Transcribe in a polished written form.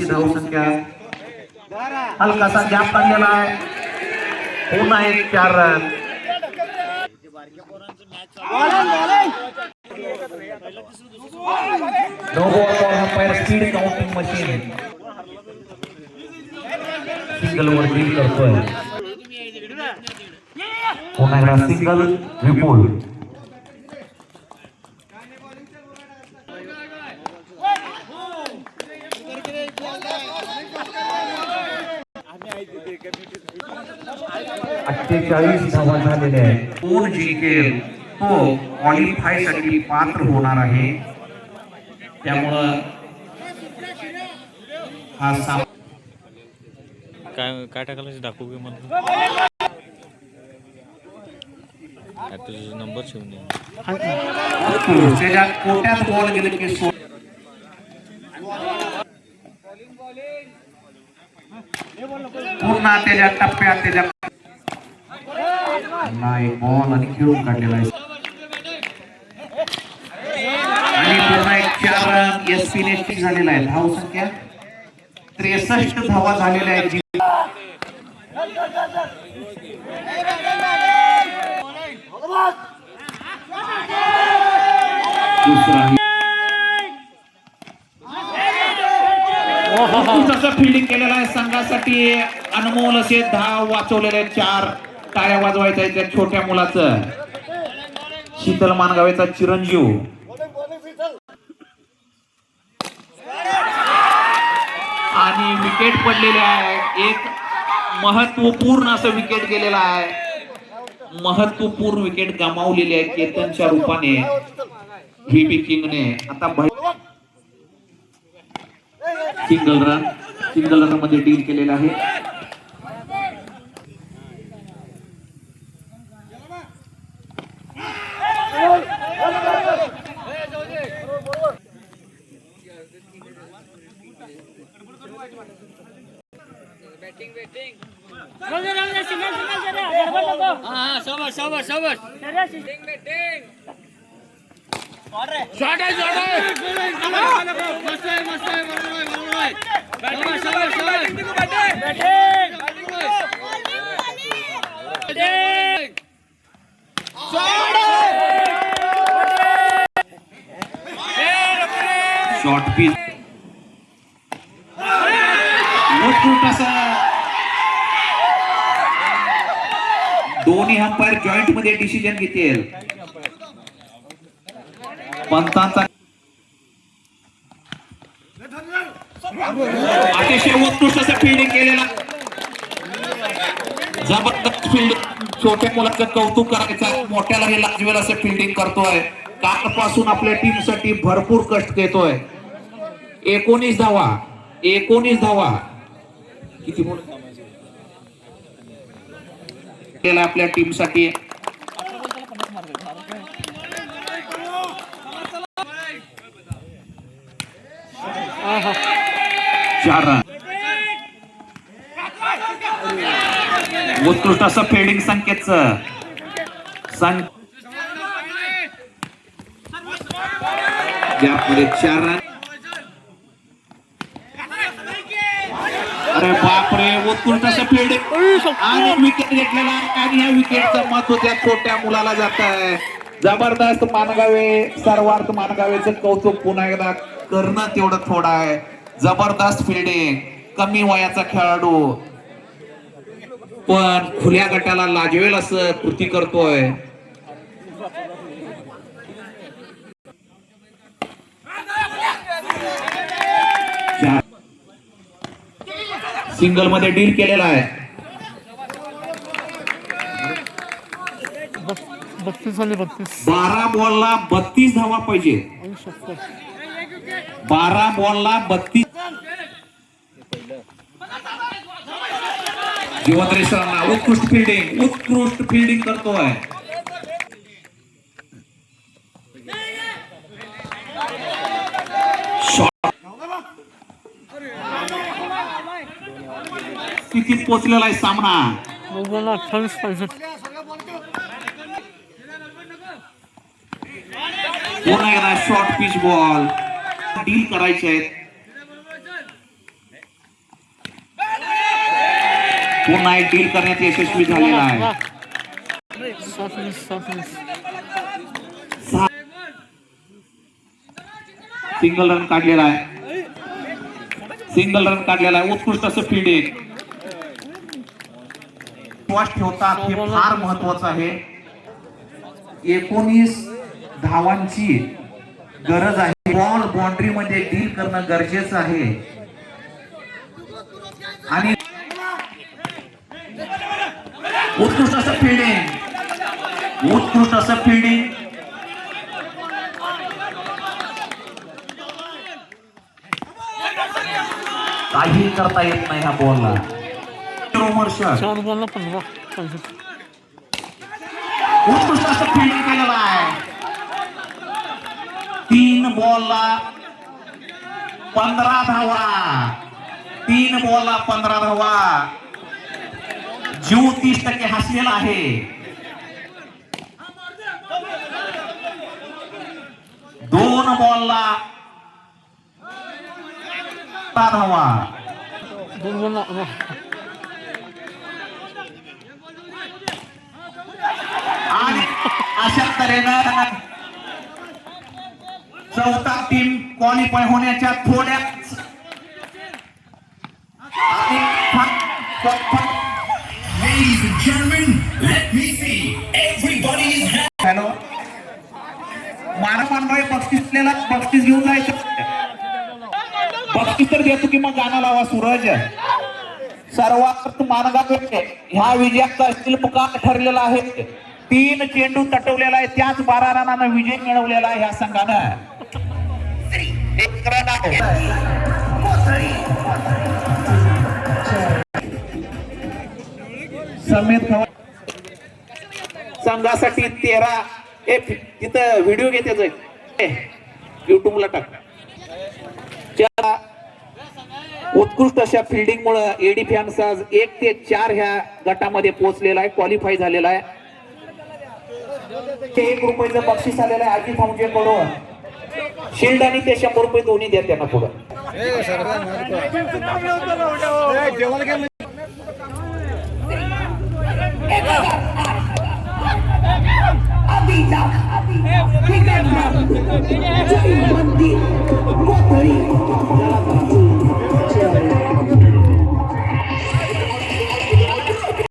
धावसंख्या हलकासा गॅप काढलेला आहे. पुन्हा एक 4 run. No ball for umpire speed counting machine. Single वर डील करतोय. पुन्हा एकदा सिंगल विपुल. धावा झालेल्या आहेत. कोण जिंकेल तो क्वालिफाय साठी पात्र होणार आहे. त्यामुळं हा काय टाकायला दाखवू की मला तुझा नंबर ठेवून दे. त्याच्या कोट्यात बॉल गेले की पुन्हा त्याच्या टप्प्यात त्याच्या नाही बॉल आणि खेळून काढलेला आहे. आणि पुन्हा एक 4 रन एसपी ने झालेला आहे. धावसंख्या 63 धावा झालेल्या आहेत. दुसरा फिल्डिंग केलेला आहे. संघासाठी अनमोल असे धाव वाचवलेले 4 टाळ्या वाजवायच्या आहेत त्या छोट्या मुलाचं. शीतल मानगावेचा चिरंजीव. आणि विकेट पडलेले आहे. एक महत्वपूर्ण असं विकेट गेलेला आहे. महत्वपूर्ण विकेट गमावलेली आहे केतनच्या रूपाने व्हीपी किंगने. आता सिंगल रन मध्ये डील केलेला आहे. शॉर्ट पिच दोन्ही अंपायर जॉईंट मध्ये डिसिजन घेतील. पंतांचा अतिशय उत्कृष्ट असं फिल्डिंग केलेला. जबरदस्त फिल्डिंग. छोट्या मुलाचं कौतुक करायचं. मोठ्याला हे लाजवेल असं फिल्डिंग करतोय. कालपासून आपल्या टीम साठी भरपूर कष्ट घेतोय. 19 धावा किती केला आपल्या टीम साठी. 4 रन. उत्कृष्ट असं फिल्डिंग संकेतचं गॅपमध्ये 4 रन. अरे बापरे, उत्कृष्ट असं फिल्डिंग आणि विकेट घेतलेला आणि या विकेटचं महत्व त्या छोट्या मुलाला जात आहे. जबरदस्त मानगावे, सर्वार्थ मानगावेचं कौतुक पुन्हा एकदा करणं तेवढं थोडं आहे. जबरदस्त फिल्डिंग, कमी वयाचा खेळाडू पण खुल्या गटाला लाजवेल असं कृती करतोय. सिंगल मध्ये डील केलेला आहे. 12 बॉलला 32 धावा पाहिजे. 12 बॉलला 32. जिवंत रेषांना उत्कृष्ट फिल्डिंग करतोय. स्थितीत पोहोचलेला आहे सामना. पुन्हा एकदा शॉर्ट पिच बॉल डील करायचे आहेत. पुन्हा एक डील करण्यात यशस्वी झालेला आहे. सिंगल रन काढलेला आहे. उत्कृष्ट असं फिल्डिंग. श्वास ठेवतात हे फार महत्वाचं आहे. 19 धावांची गरज आहे. बॉल बाउंड्री मध्ये डील करणं गरजेचं आहे. आणि उत्कृष्ट असं फिल्डिंग. काही करता येत नाही ह्या बॉलला. उत्कृष्ट असं फिल्डिंग केलेलं आहे. 3 बॉलला 15 धावा. जीव 30% हसलेला आहे. 2 बॉलला 10 धावा. आणि अशा तऱ्हेनं चौथा टीम क्वालिफाय होण्याच्या थोड्याच हॅलो, मानवाय बक्षीस घेऊन जायचं. बक्षीस तर देतो की मग गाणं लावा सूरज. सर्वात मानगावे ह्या विजयाचा शिल्पकार ठरलेला आहे. 3 चेंडू तटवलेला आहे. त्याच 12 रनानं विजय मिळवलेला आहे ह्या संघानं. समेत संघासाठी 13 तिथं व्हिडिओ घेते युट्यूबला टाक. उत्कृष्ट अशा फिल्डिंग मुळे एडी फॅन्स आज 1 ते 4 ह्या गटामध्ये पोहोचलेला आहे. क्वालिफाय झालेला आहे. 1 रुपयाचं बक्षीस आलेलं आहे अजित भाऊंचे कडून. शिल्ड आणि ते 100 रुपये दोन्ही द्या त्यांना पुढं. अभी